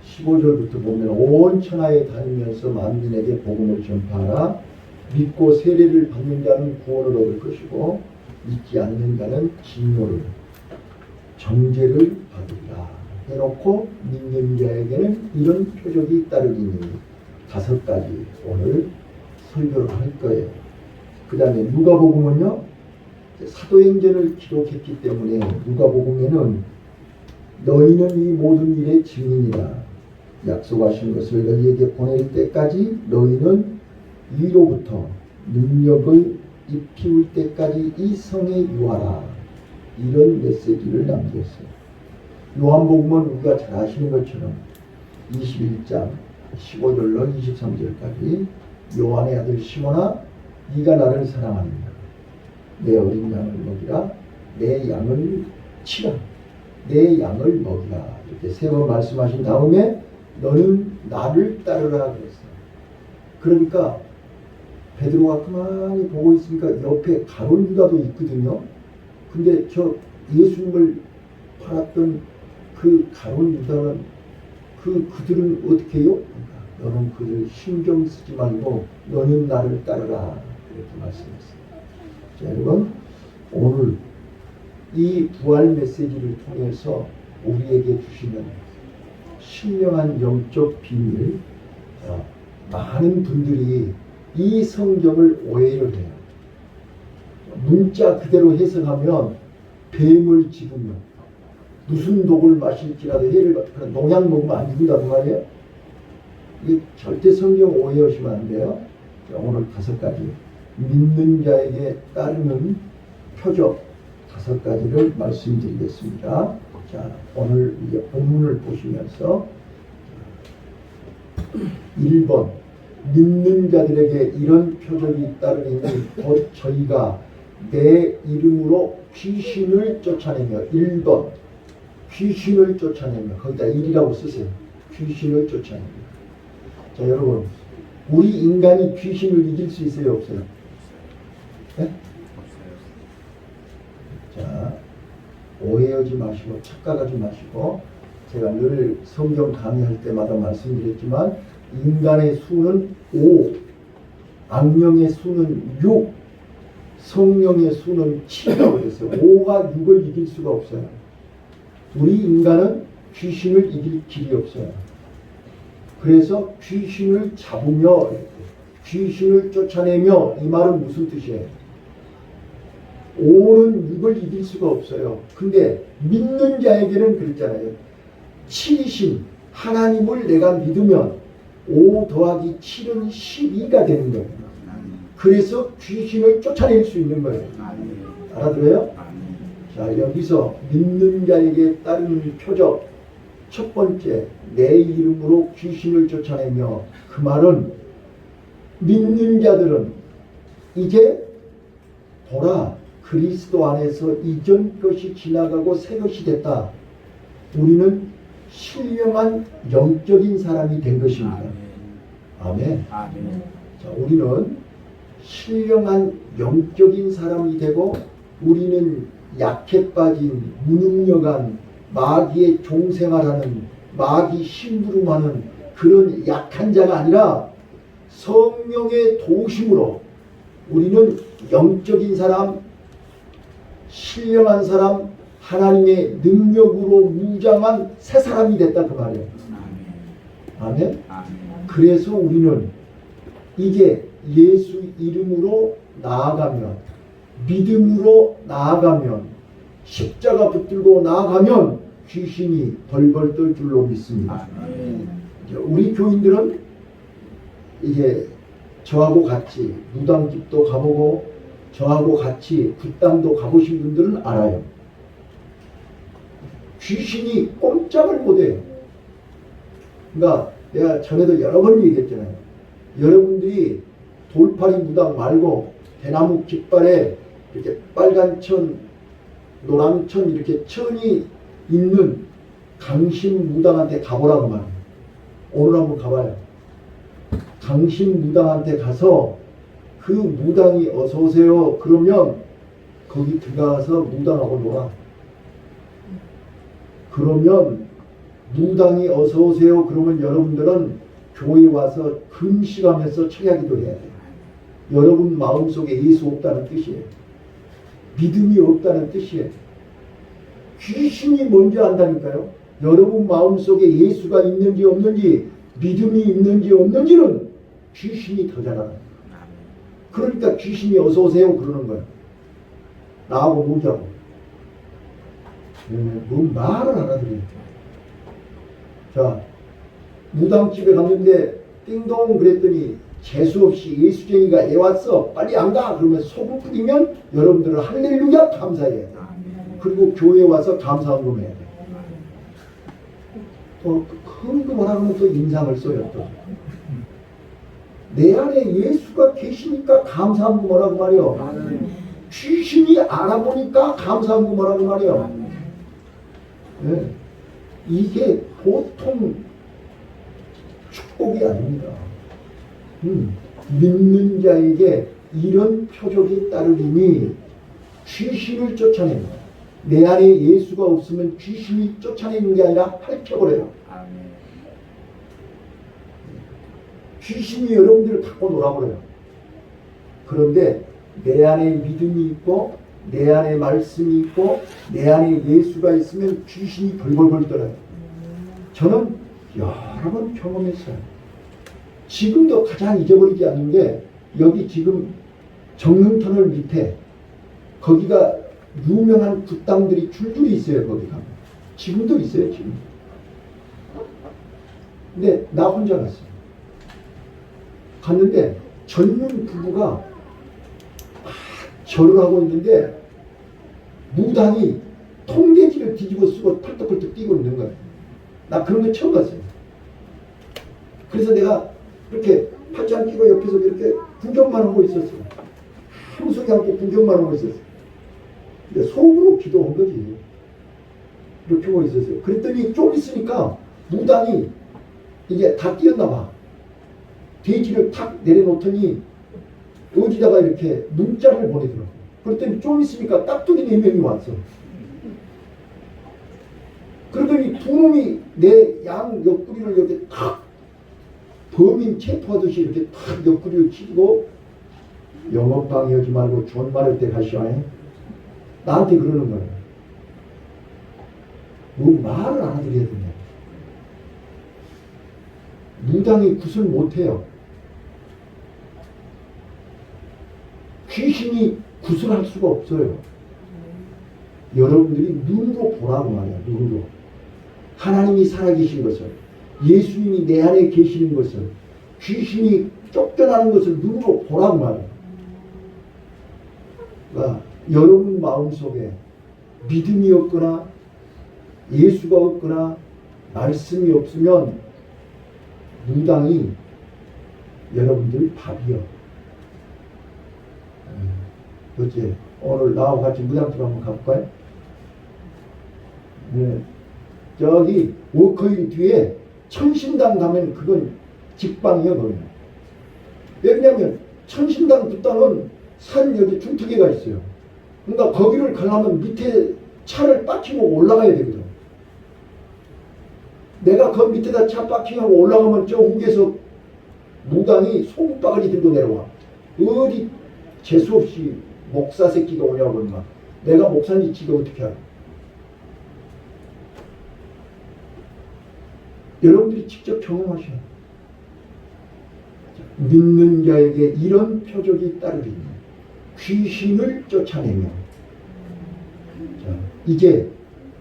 15절부터 보면 온 천하에 다니면서 만민에게 복음을 전파하라. 믿고 세례를 받는 자는 구원을 얻을 것이고 믿지 않는 자는 진노를 정죄를 받으리라 해놓고 믿는 자에게는 이런 표적이 따르리니 5가지 오늘 설교를 할 거예요. 그 다음에 누가복음은요, 사도행전을 기록했기 때문에 누가복음에는 너희는 이 모든 일의 증인이다. 약속하신 것을 너희에게 보낼 때까지 너희는 위로부터 능력을 입히울 때까지 이 성에 유하라. 이런 메시지를 남겼어요. 요한복음은 우리가 잘 아시는 것처럼 21장 15절로 23절까지 요한의 아들 시몬아 네가 나를 사랑하느냐 내 어린 양을 먹이라 내 양을 치라 내 양을 먹이라 이렇게 3번 말씀하신 다음에 너는 나를 따르라 그랬어요. 그러니까 베드로가 가만히 보고 있으니까 옆에 가룟 유다도 있거든요. 근데 저 예수님을 팔았던 그 가룟 유다는 그들은 어떻게 해요? 그러니까 너는 그들 신경 쓰지 말고 너는 나를 따르라 이렇게 말씀했어요. 자, 여러분 오늘 이 부활 메시지를 통해서 우리에게 주시는 신령한 영적 비밀, 많은 분들이 이 성경을 오해를 해요. 문자 그대로 해석하면 뱀을 집으면 무슨 독을 마실지라도 해를 받거나 농약 먹으면 안 죽는다고 말이에요. 이 절대 성경 오해하시면 안 돼요. 자, 오늘 5가지 믿는 자에게 따르는 표적 5가지를 말씀드리겠습니다. 자, 오늘 이제 본문을 보시면서 1번 믿는 자들에게 이런 표적이 따르니 곧 저희가 내 이름으로 귀신을 쫓아내며 1번 귀신을 쫓아내며 거기다 1이라고 쓰세요. 귀신을 쫓아내며. 자, 여러분 우리 인간이 귀신을 이길 수 있어요? 없어요? 네? 자, 오해하지 마시고 착각하지 마시고 제가 늘 성경 강의할 때마다 말씀드렸지만 인간의 수는 5, 악령의 수는 6, 성령의 수는 7이라고 그랬어요. 5가 6을 이길 수가 없어요. 우리 인간은 귀신을 이길 길이 없어요. 그래서 귀신을 잡으며 귀신을 쫓아내며 이 말은 무슨 뜻이에요? 5는 6을 이길 수가 없어요. 근데 믿는 자에게는 그랬잖아요. 7이신 하나님을 내가 믿으면 5 더하기 7은 12가 되는 거예요. 그래서 귀신을 쫓아낼 수 있는 거예요. 알아들어요? 자, 여기서 믿는 자에게 따르는 표적 첫 번째, 내 이름으로 귀신을 쫓아내며 그 말은 믿는 자들은 이제 보라 그리스도 안에서 이전 것이 지나가고 새 것이 됐다. 우리는 신령한 영적인 사람이 된 것입니다. 아멘. 아멘. 자, 우리는 신령한 영적인 사람이 되고 우리는 약해 빠진 무능력한 마귀의 종생활하는 마귀 심부름하는 그런 약한 자가 아니라 성령의 도우심으로 우리는 영적인 사람, 신령한 사람, 하나님의 능력으로 무장한 새 사람이 됐다 그 말이에요. 아멘. 그래서 우리는 이게 예수 이름으로 나아가면, 믿음으로 나아가면, 십자가 붙들고 나아가면 귀신이 벌벌 떨 줄로 믿습니다. 우리 교인들은 이제 저하고 같이 무당집도 가보고 저하고 같이 굿당도 가보신 분들은 알아요. 귀신이 꼼짝을 못해요. 그러니까 내가 전에도 여러 번 얘기했잖아요. 여러분들이 돌팔이 무당 말고 대나무 깃발에 이렇게 빨간 천, 노란 천 이렇게 천이 있는 강신 무당한테 가보라고 말해요. 오늘 한번 가봐요. 강신 무당한테 가서 그 무당이 어서 오세요 그러면 거기 들어가서 무당하고 놀아. 그러면 무당이 어서 오세요 그러면 여러분들은 교회 와서 금식하면서 철야기도 해야 돼요. 여러분 마음속에 예수 없다는 뜻이에요. 믿음이 없다는 뜻이에요. 귀신이 뭔지 안다니까요. 여러분 마음속에 예수가 있는지 없는지, 믿음이 있는지 없는지는 귀신이 더 잘 알아요. 그러니까 귀신이 어서 오세요 그러는 거예요. 나하고 모자고. 뭐 말을 알아들어요. 자, 무당집에 갔는데 띵동 그랬더니 재수없이 예수쟁이가 애 왔어 빨리 안 가 그러면 소금 뿌리면 여러분들은 할렐루야 감사해야 돼. 그리고 교회 와서 감사한금 해야 돼. 또 그런 거 뭐라 하면 또 인상을 써요. 또 내 안에 예수가 계시니까 감사한 거 뭐라고 말이요. 귀신이 알아보니까 감사한 거 뭐라고 말이요. 네. 이게 보통 축복이 아닙니다. 믿는 자에게 이런 표적이 따르리니 귀신을 쫓아냅니다. 내 안에 예수가 없으면 귀신이 쫓아내는 게 아니라 핥혀버려요. 귀신이 여러분들을 갖고 놀아버려요. 그런데 내 안에 믿음이 있고 내 안에 말씀이 있고 내 안에 예수가 있으면 귀신이 벌벌벌 떨어요. 저는 여러 번 경험했어요. 지금도 가장 잊어버리지 않는 게 여기 지금 정릉터널 밑에 거기가 유명한 굿당들이 줄줄이 있어요. 거기가 지금도 있어요. 지금. 근데 나 혼자 갔어요. 갔는데 젊은 부부가 막 절을 하고 있는데 무당이 통돼지를 뒤집어 쓰고 펄떡펄떡 뛰고 있는 거예요. 나 그런 거 처음 봤어요. 그래서 내가 이렇게 팔짱 끼고 옆에서 이렇게 구경만 하고 있었어요. 아무 소리 않고 구경만 하고 있었어요. 근데 속으로 기도한 거지. 이렇게 하고 있었어요. 그랬더니 좀 있으니까 무당이 이제 다 뛰었나 봐. 돼지를 탁 내려놓더니 어디다가 이렇게 문자를 보내더라고요. 그랬더니 좀 있으니까 깍두기 4명이 왔어. 그러더니 두 놈이 내 양 옆구리를 이렇게 탁 범인 체포하듯이 이렇게 탁 옆구리를 치고 영업방해하지 말고 존말할 때 가시오. 나한테 그러는 거예요. 뭐 말을 안 하게 되냐. 무당이 굿을 못해요. 귀신이 굿을 할 수가 없어요. 여러분들이 눈으로 보라고 말이야. 눈으로. 하나님이 살아계신 것을, 예수님이 내 안에 계시는 것을, 귀신이 쫓겨나는 것을 눈으로 보라고 말이야. 그러니까 여러분 마음속에 믿음이 없거나 예수가 없거나 말씀이 없으면 무당이 여러분들 밥이요. 어째 오늘 나하고 같이 무당집 한번 가볼까요? 네. 저기 워커힐 뒤에 천신당 가면 그건 직방이요. 거기는. 왜냐면 천신당 뒷단은 산 여기 중턱에가 있어요. 그러니까 거기를 가려면 밑에 차를 빠킹하고 올라가야 되거든. 내가 그 밑에다 차 빠킹하고 올라가면 저 욱에서 무당이 소금바가지 들고 내려와. 어디 재수없이 목사 새끼가 오냐고 그러나 내가 목사인지 지가 어떻게 알아. 여러분들이 직접 경험하셔야 돼요. 믿는 자에게 이런 표적이 따르리니 귀신을 쫓아내며. 자, 이제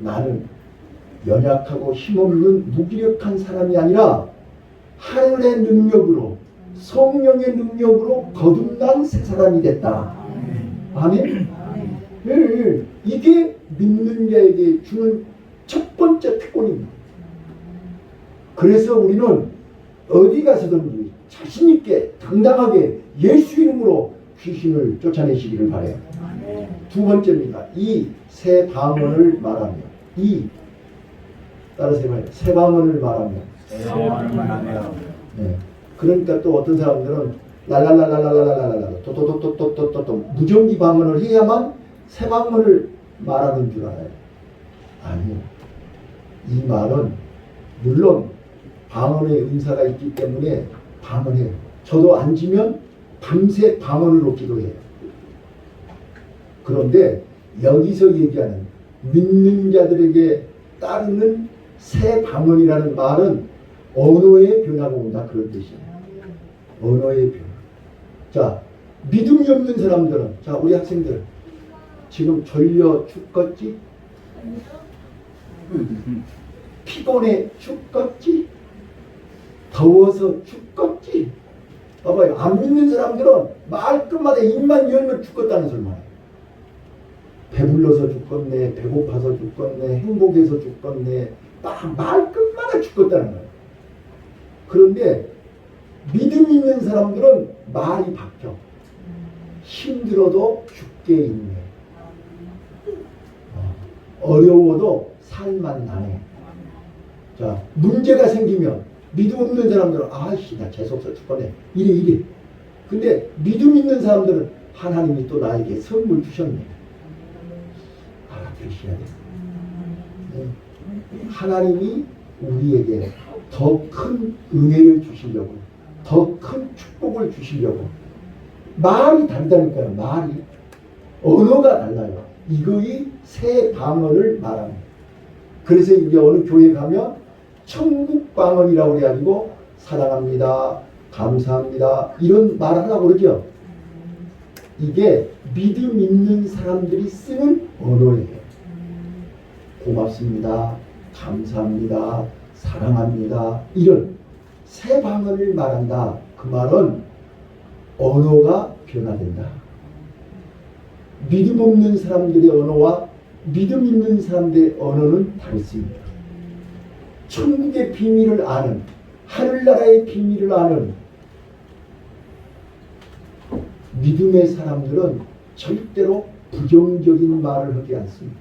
나는 연약하고 힘없는 무기력한 사람이 아니라 하늘의 능력으로 성령의 능력으로 거듭난 새 사람이 됐다. 아멘? 네, 이게 믿는 자에게 주는 첫 번째 특권입니다. 그래서 우리는 어디 가서든지 자신있게 당당하게 예수 이름으로 귀신을 쫓아내시기를 바라요. 두 번째입니다. 이 새 방언을 말하며. 따라서 말해요. 새 방언을 말하며. 네. 그러니까 또 어떤 사람들은 랄랄랄랄랄랄랄랄랄 또또또또또또또 무전기 방언을 해야만 새 방언을 말하는 줄 알아요. 아니요. 이 말은 물론 방언의 은사가 있기 때문에 방언해요. 저도 앉으면 밤새 방언을 놓기도 해요. 그런데 여기서 얘기하는 믿는 자들에게 따르는 새 방언이라는 말은 언어의 변화가 온다, 그런 뜻이에요. 언어의 변화. 자, 믿음이 없는 사람들은, 자, 우리 학생들 지금 졸려 죽겠지? 피곤해 죽겠지? 더워서 죽겠지? 봐봐요. 안 믿는 사람들은 말끝마다 입만 열면 죽겠다는 소리만 해요. 배불러서 죽겠네, 배고파서 죽겠네, 행복해서 죽겠네, 말끝마다 죽겠다는 거예요. 그런데 믿음 있는 사람들은 말이 바뀌어. 힘들어도 죽게 있네. 어려워도 살만 나네. 자, 문제가 생기면 믿음 없는 사람들은 아이씨 나 재수없어 죽겠네. 이래. 근데 믿음 있는 사람들은 하나님이 또 나에게 선물 주셨네. 알아들으셔야 돼. 하나님이 우리에게 더 큰 은혜를 주시려고, 더 큰 축복을 주시려고. 말이 다르다니까요. 말이. 언어가 달라요. 이거의 새 방언을 말합니다. 그래서 이제 어느 교회 가면 천국 방언이라고 그래가지고 사랑합니다, 감사합니다 이런 말 하려고 그러죠. 이게 믿음 있는 사람들이 쓰는 언어예요. 고맙습니다, 감사합니다, 사랑합니다 이런 새 방언을 말한다. 그 말은 언어가 변화된다. 믿음 없는 사람들의 언어와 믿음 있는 사람들의 언어는 다르습니다. 천국의 비밀을 아는, 하늘나라의 비밀을 아는 믿음의 사람들은 절대로 부정적인 말을 하지 않습니다.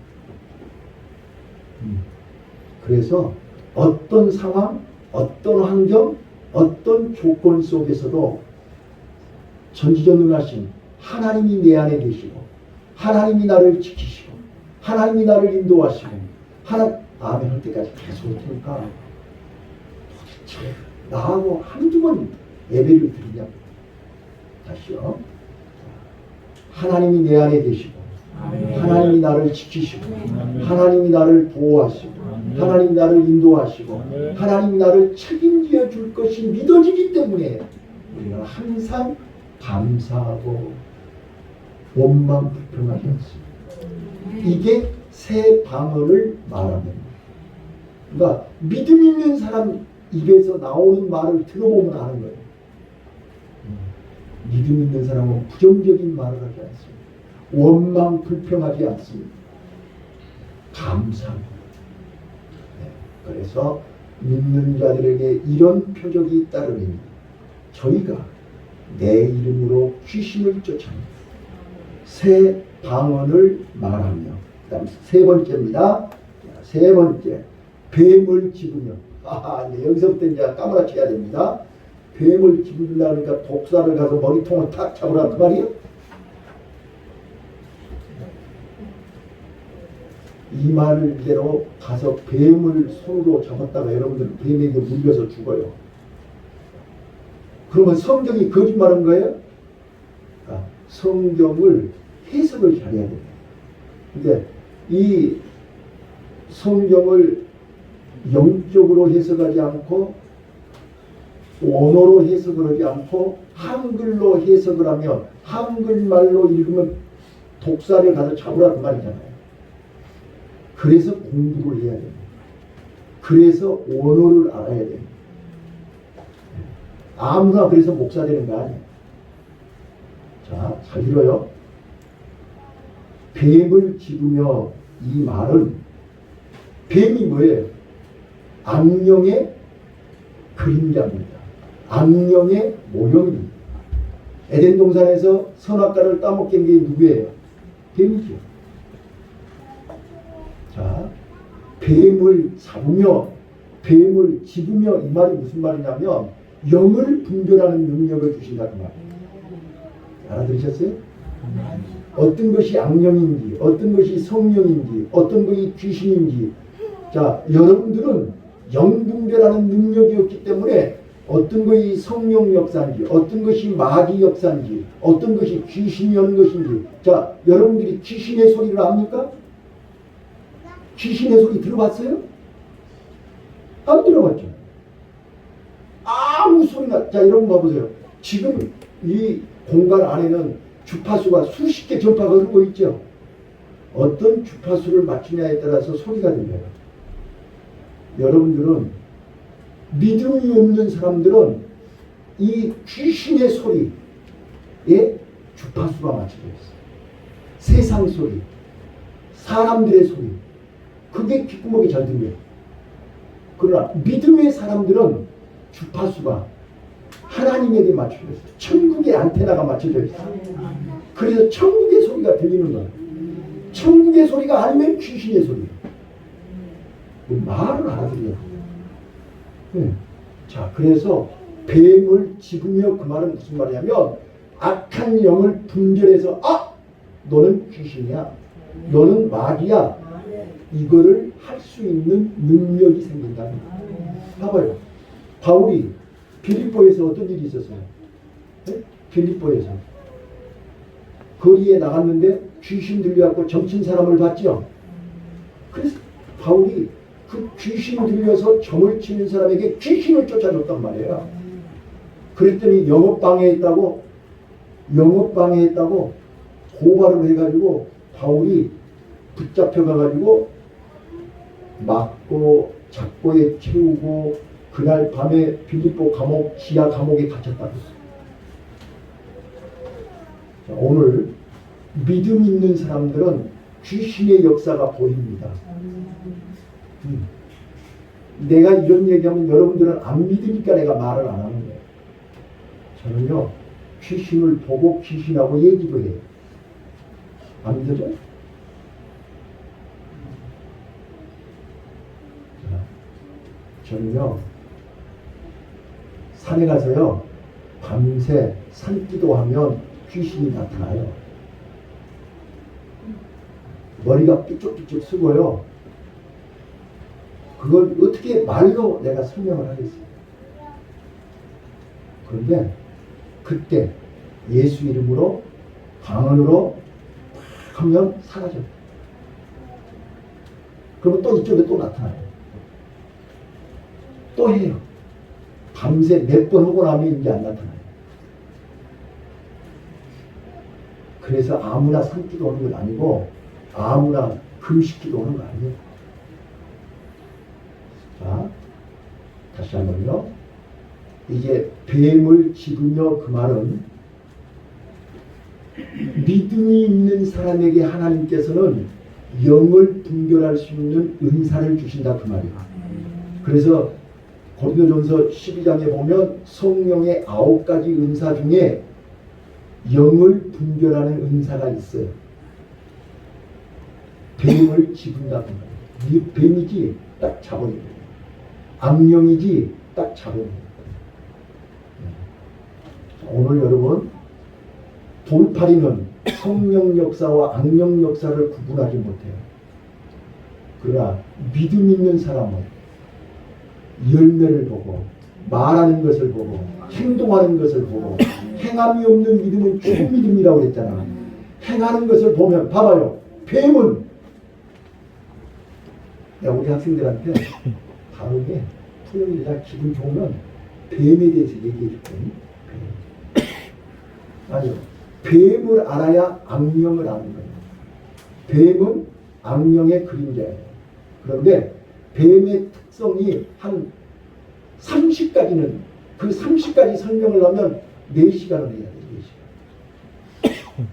그래서 어떤 상황, 어떤 환경, 어떤 조건 속에서도 전지전능하신 하나님이 내 안에 계시고, 하나님이 나를 지키시고, 하나님이 나를 인도하시고, 아멘 할 때까지 계속 올 테니까 도대체 나하고 한두 번 예배를 드리냐. 다시요. 하나님이 내 안에 계시고, 하나님이 나를 지키시고, 하나님이 나를 보호하시고, 하나님이 나를 인도하시고, 하나님이 나를 책임져 줄 것이 믿어지기 때문에 우리는 항상 감사하고 원망 불평하지 않습니다. 이게 새 방언을 말합니다. 그러니까 믿음 있는 사람 입에서 나오는 말을 들어보면 아는 거예요. 믿음 있는 사람은 부정적인 말을 하지 않습니다. 원망 불평하지 않습니다. 감사합니다. 네. 그래서 믿는 자들에게 이런 표적이 따르니 저희가 내 이름으로 귀신을 쫓아냅니다. 새 방언을 말하며, 그 다음 세 번째입니다. 세 번째, 뱀을 집으며. 이제 여기서부터 이제 까무라쳐야 됩니다. 뱀을 집으려고 하니까 독사를 가서 머리통을 탁 잡으라 그 말이에요. 이 말대로 가서 뱀을 손으로 잡았다가 여러분들 뱀에게 물려서 죽어요. 그러면 성경이 거짓말한 거예요? 성경을 해석을 잘해야 돼요. 근데 이 성경을 영적으로 해석하지 않고 언어로 해석을 하지 않고 한글로 해석을 하면 한글말로 읽으면 독사를 가서 잡으라 그 말이잖아요. 그래서 공부를 해야 됩니다. 그래서 언어를 알아야 됩니다. 아무나 그래서 목사 되는 거 아니에요. 자, 잘 들어요. 뱀을 집으며 이 말은 뱀이 뭐예요? 악령의 그림자입니다. 악령의 모형입니다. 에덴 동산에서 선악과를 따먹게 한 게 누구예요? 뱀이죠. 자, 뱀을 잡으며 뱀을 집으며 이 말이 무슨 말이냐면 영을 분별하는 능력을 주신다 그 말이에요. 알아들으셨어요? 어떤 것이 악령인지, 어떤 것이 성령인지, 어떤 것이 귀신인지. 자, 여러분들은 영분별하는 능력이 없기 때문에 어떤 것이 성령 역사인지, 어떤 것이 마귀 역사인지, 어떤 것이 귀신이 오는 것인지. 자, 여러분들이 귀신의 소리를 압니까? 귀신의 소리 들어봤어요? 안 들어봤죠? 아무 소리나. 자, 여러분 봐보세요. 지금 이 공간 안에는 주파수가 수십 개 전파가 흐르고 있죠. 어떤 주파수를 맞추냐에 따라서 소리가 들려요. 여러분들은 믿음이 없는 사람들은 이 귀신의 소리에 주파수가 맞춰져 있어요. 세상 소리, 사람들의 소리, 그게 귓구멍이 잘 들려요. 그러나 믿음의 사람들은 주파수가 하나님에게 맞춰져 있어요. 천국의 안테나가 맞춰져 있어요. 그래서 천국의 소리가 들리는 거예요. 천국의 소리가 아니면 귀신의 소리. 말을 알아들어요. 네. 자, 그래서 뱀을 집으며, 그 말은 무슨 말이냐면 악한 영을 분별해서 너는 귀신이야, 너는 마귀야, 이거를 할 수 있는 능력이 생긴다. 봐봐요. 바울이 빌립보에서 어떤 일이 있었어요? 네? 빌립보에서 거리에 나갔는데 귀신 들려갖고 점친 사람을 봤죠. 그래서 바울이 그 귀신 들려서 점을 치는 사람에게 귀신을 쫓아줬단 말이에요. 그랬더니 영업방해했다고 고발을 해가지고 바울이 붙잡혀가가지고 맞고 잡고에 채우고 그날 밤에 빌립보 감옥, 지하 감옥에 갇혔다고 했어요. 자, 오늘 믿음 있는 사람들은 귀신의 역사가 보입니다. 내가 이런 얘기하면 여러분들은 안 믿으니까 내가 말을 안 하는 거예요. 저는요, 귀신을 보고 귀신하고 얘기도 해요. 안 믿어져요? 저는요, 산에 가서요, 밤새 산기도하면 귀신이 나타나요. 머리가 삐쭉삐쭉 쓰고요. 그걸 어떻게 말로 내가 설명을 하겠어요. 그런데 그때 예수 이름으로 방언으로 막 하면 사라져요. 그러면 또 이쪽에 또 나타나요. 또 해요. 밤새 몇 번 하고 나면 이제 안 나타나요. 그래서 아무나 산기도 하는 건 아니고 아무나 금식기도 하는 거 아니에요. 자, 다시 한번요. 이게 뱀을 집으며, 그 말은 믿음이 있는 사람에게 하나님께서는 영을 분별할 수 있는 은사를 주신다, 그 말이에요. 그래서 고린도전서 12장에 보면 성령의 9가지 은사 중에 영을 분별하는 은사가 있어요. 뱀을 집은다, 그 말이에요. 뱀이지 딱 잡아내요. 악령이지 딱 잡아내요. 오늘 여러분, 돌팔이는 성령 역사와 악령 역사를 구분하지 못해요. 그러나 믿음 있는 사람은 열매를 보고, 말하는 것을 보고, 행동하는 것을 보고, 행함이 없는 믿음은 죽은 믿음이라고 했잖아. 행하는 것을 보면, 봐봐요. 뱀은, 내가 우리 학생들한테 다르게 토요일에 기분 좋으면 뱀에 대해서 얘기해 줄거니. 아니요. 뱀을 알아야 악령을 아는 거예요. 뱀은 악령의 그림자예요. 그런데 뱀의 특성이 한 30가지는, 그 30가지 설명을 하면 4시간을 해야 돼요. 4시간.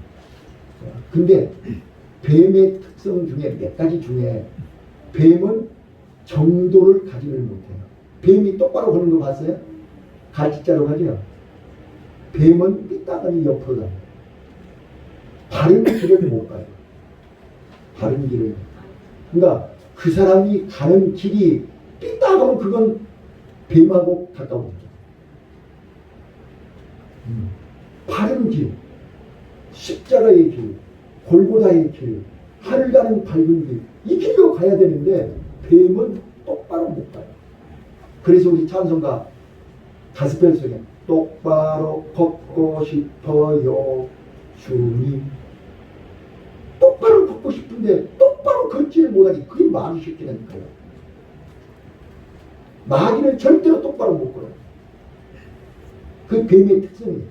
근데 뱀의 특성 중에 몇 가지 중에 뱀은 정도를 가지를 못해요. 뱀이 똑바로 거는 거 봤어요? 갈치자로 가죠? 뱀은 삐딱하니 옆으로 다녀요. 바른 길을 못 가요. 바른 길을. 그러니까 그 사람이 가는 길이 삐딱하면 그건 뱀하고 가까운 거죠. 바른 길, 십자가의 길, 골고다의 길, 하늘 가는 밝은 길, 이 길로 가야 되는데 뱀은 똑바로 못 가요. 그래서 우리 찬송가 가스펠 속에 똑바로 걷고 싶어요 주님. 똑바로 걷고 싶은데 똑바로 걷지를 못하니 그게 마귀 새끼라니까요. 마귀는 절대로 똑바로 못 걸어요. 그 뱀의 특성이에요.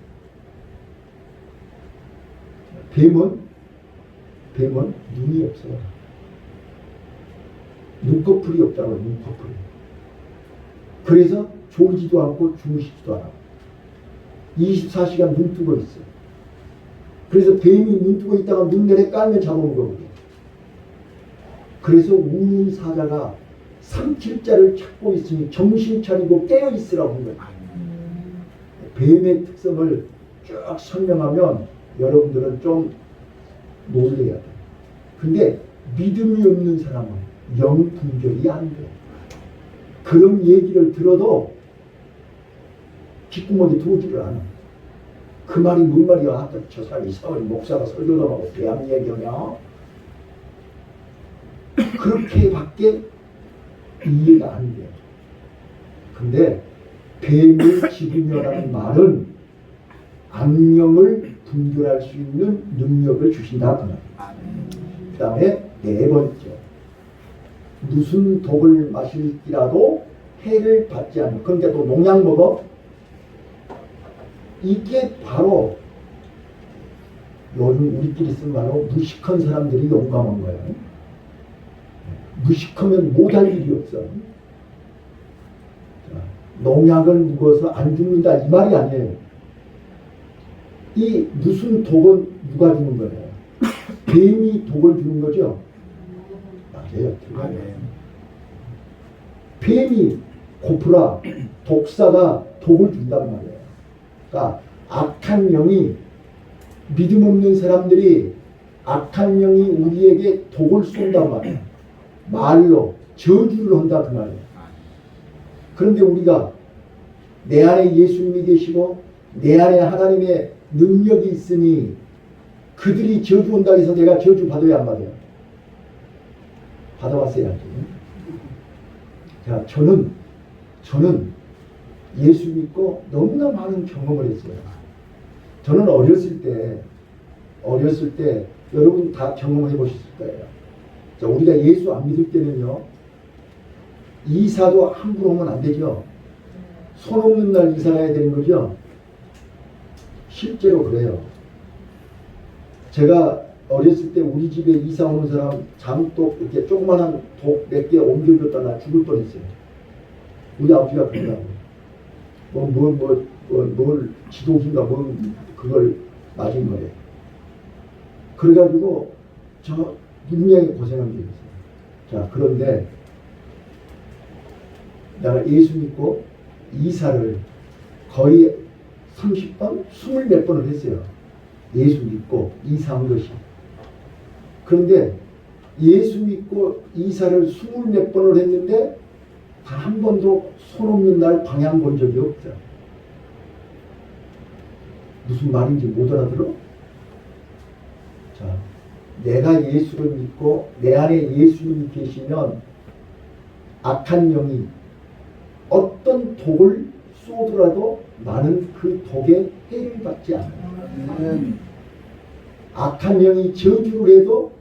뱀은 눈이 없어요. 눈꺼풀이 없다고요. 눈꺼풀이. 그래서 졸지도 않고 주무시지도 않아요. 24시간 눈 뜨고 있어요. 그래서 뱀이 눈 뜨고 있다가 눈 내려 깔면 잡아온 거거든요. 그래서 우는 사자가 삼킬자를 찾고 있으니 정신 차리고 깨어 있으라고 한 거예요. 뱀의 특성을 쭉 설명하면 여러분들은 좀 놀래야 돼요. 근데 믿음이 없는 사람은 영 분별이 안 돼요. 그런 얘기를 들어도 귓구멍에 들어오지를 않아. 그 말이 뭔 말이야? 아까 저 사람이 이상한 목사가 설교도 하고 대학 얘기하냐? 그렇게밖에 이해가 안 돼요. 근데 뱀을 집으며라는 말은 악령을 분별할 수 있는 능력을 주신다 그 말이에요. 그 다음에 네 번째, 무슨 독을 마실지라도 해를 받지 않는. 그러니까 또 농약 먹어. 이게 바로 요즘 우리끼리 쓴 말로 무식한 사람들이 용감한 거예요. 무식하면 못할 일이 없어. 농약을 먹어서 안 죽는다 이 말이 아니에요. 이 무슨 독은 누가 주는 거예요? 뱀이 독을 주는 거죠? 맞아요. 뱀이 고프라 독사가 독을 준단 말이에요. 그러니까 악한 영이, 믿음 없는 사람들이 악한 영이 우리에게 독을 쏜단 말이에요. 말로 저주를 한다 그 말이에요. 그런데 우리가 내 안에 예수님이 계시고 내 안에 하나님의 능력이 있으니 그들이 저주한다 해서 내가 저주 받아야 안 받아요? 받아왔어야지. 자, 저는 예수 믿고 너무나 많은 경험을 했어요. 저는 어렸을 때 여러분 다 경험해 보셨을 거예요. 자, 우리가 예수 안 믿을 때는요, 이사도 함부로 하면 안 되죠. 손 없는 날 이사 가야 되는 거죠. 실제로 그래요. 제가 어렸을 때 우리 집에 이사 오는 사람 장독 이렇게 조그만한 독 몇 개 옮겨줬다 나 죽을 뻔했어요. 우리 아버지가 그러더라고. 뭘 지독인가 뭘 그걸 맞은 거예요. 그래가지고 저 굉장히 고생한 적이 있어요. 자, 그런데 내가 예수 믿고 이사를 거의 30번, 20몇 번을 했어요. 예수 믿고 이사한 것이. 그런데 예수 믿고 이사를 20몇 번을 했는데 단 한 번도 손 없는 날 방향 본 적이 없죠. 무슨 말인지 못 알아들어? 자, 내가 예수를 믿고 내 안에 예수님이 계시면 악한 영이 어떤 독을 쏘더라도 나는 그 독에 해를 받지 않아요. 악한 영이 저주를 해도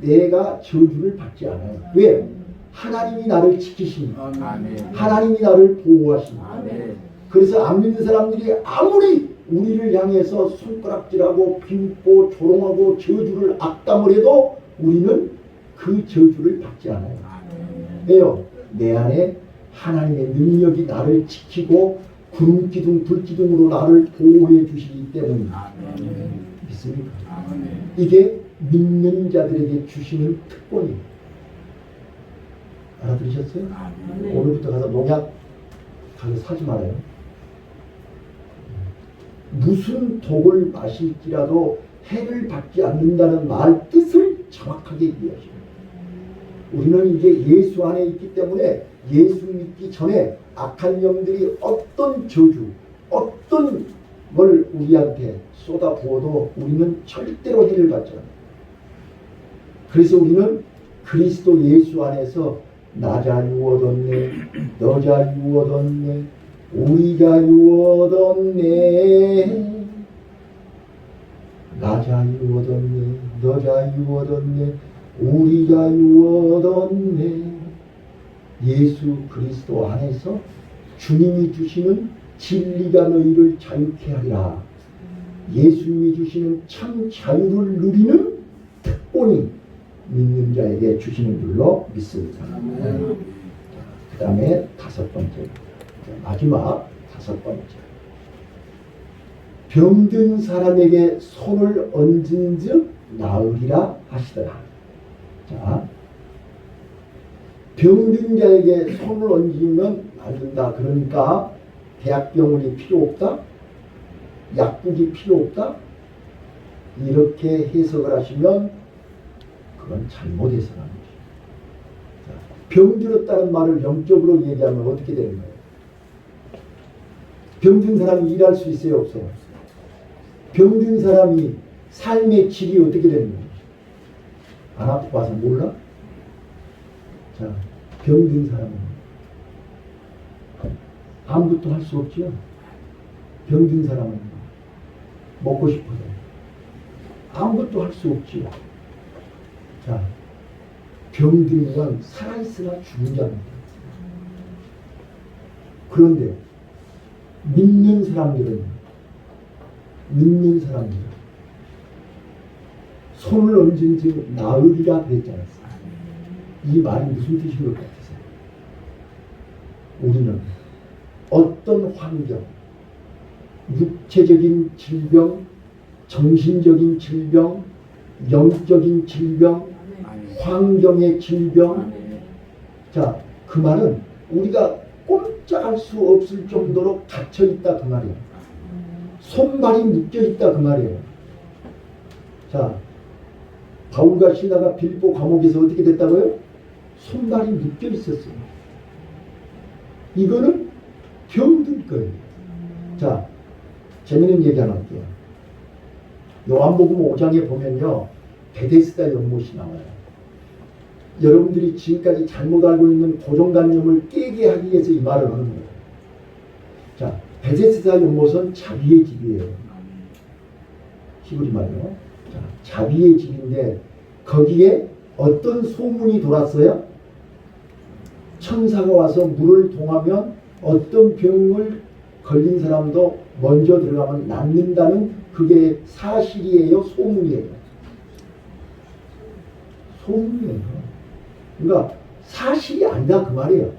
내가 저주를 받지 않아요. 왜? 하나님이 나를 지키시니까. 하나님이 나를 보호하시니까. 그래서 안 믿는 사람들이 아무리 우리를 향해서 손가락질하고 빈고 조롱하고 저주를 악담을 해도 우리는 그 저주를 받지 않아요. 왜요? 내 안에 하나님의 능력이 나를 지키고 구름기둥 불기둥으로 나를 보호해 주시기 때문입니다. 믿습니까? 이게 믿는 자들에게 주시는 특권이에요. 알아들으셨어요? 오늘부터 가서 농약 가서 사지 말아요. 무슨 독을 마실지라도 해를 받지 않는다는 말 뜻을 정확하게 이해하십니다. 우리는 이제 예수 안에 있기 때문에 예수 믿기 전에 악한 영들이 어떤 저주, 어떤 걸 우리한테 쏟아부어도 우리는 절대로 해를 받지 않아요. 그래서 우리는 그리스도 예수 안에서 나 자유 얻었네. 너 자유 얻었네. 우리 자유 얻었네. 나 자유 얻었네. 너 자유 얻었네. 우리 자유 얻었네. 예수 그리스도 안에서 주님이 주시는 진리가 너희를 자유케 하리라. 예수님이 주시는 참 자유를 누리는 특권이 믿는 자에게 주시는 줄로 믿습니다. 그 다음에 다섯 번째, 마지막 다섯 번째. 병든 사람에게 손을 얹은 즉 나으리라 하시더라. 자, 병든 자에게 손을 얹으면 낫는다. 그러니까 대학병원이 필요 없다? 약국이 필요 없다? 이렇게 해석을 하시면 그건 잘못 해석하는 거죠. 병들었다는 말을 영적으로 얘기하면 어떻게 되는 거예요? 병든 사람이 일할 수 있어요? 없어요? 병든 사람이 삶의 질이 어떻게 되는 거예요? 안 아프고 와서 몰라? 자, 병든 사람은 아무것도 할 수 없죠. 병든 사람은 먹고 싶어요. 아무것도 할 수 없지요. 자, 병든 건 살아있으나 죽은 자입니다. 그런데 믿는 사람들은 손을 얹은 즉 나으리라 그랬지 않았어요? 이 말이 무슨 뜻인 것 같으세요? 우리는 어떤 환경, 육체적인 질병, 정신적인 질병, 영적인 질병, 환경의 질병. 자, 그 말은 우리가 꼼짝할 수 없을 정도로 갇혀있다 그 말이에요. 손발이 묶여있다 그 말이에요. 자, 바울과 시라가 빌립보 감옥에서 어떻게 됐다고요? 손발이 묶여있었어요. 이거는 병들 거예요. 자, 재미있는 얘기 하나 할게요. 요한복음 5장에 보면요, 베데스다 연못이 나와요. 여러분들이 지금까지 잘못 알고 있는 고정관념을 깨게 하기 위해서 이 말을 하는 거예요. 자, 베데스다 연못은 자비의 집이에요. 히브리 말로. 자, 자비의 집인데 거기에 어떤 소문이 돌았어요? 천사가 와서 물을 동하면 어떤 병을 걸린 사람도 먼저 들어가면 낫는다는 그게 사실이에요? 소문이에요? 소문이에요. 그러니까 사실이 아니다 그 말이에요.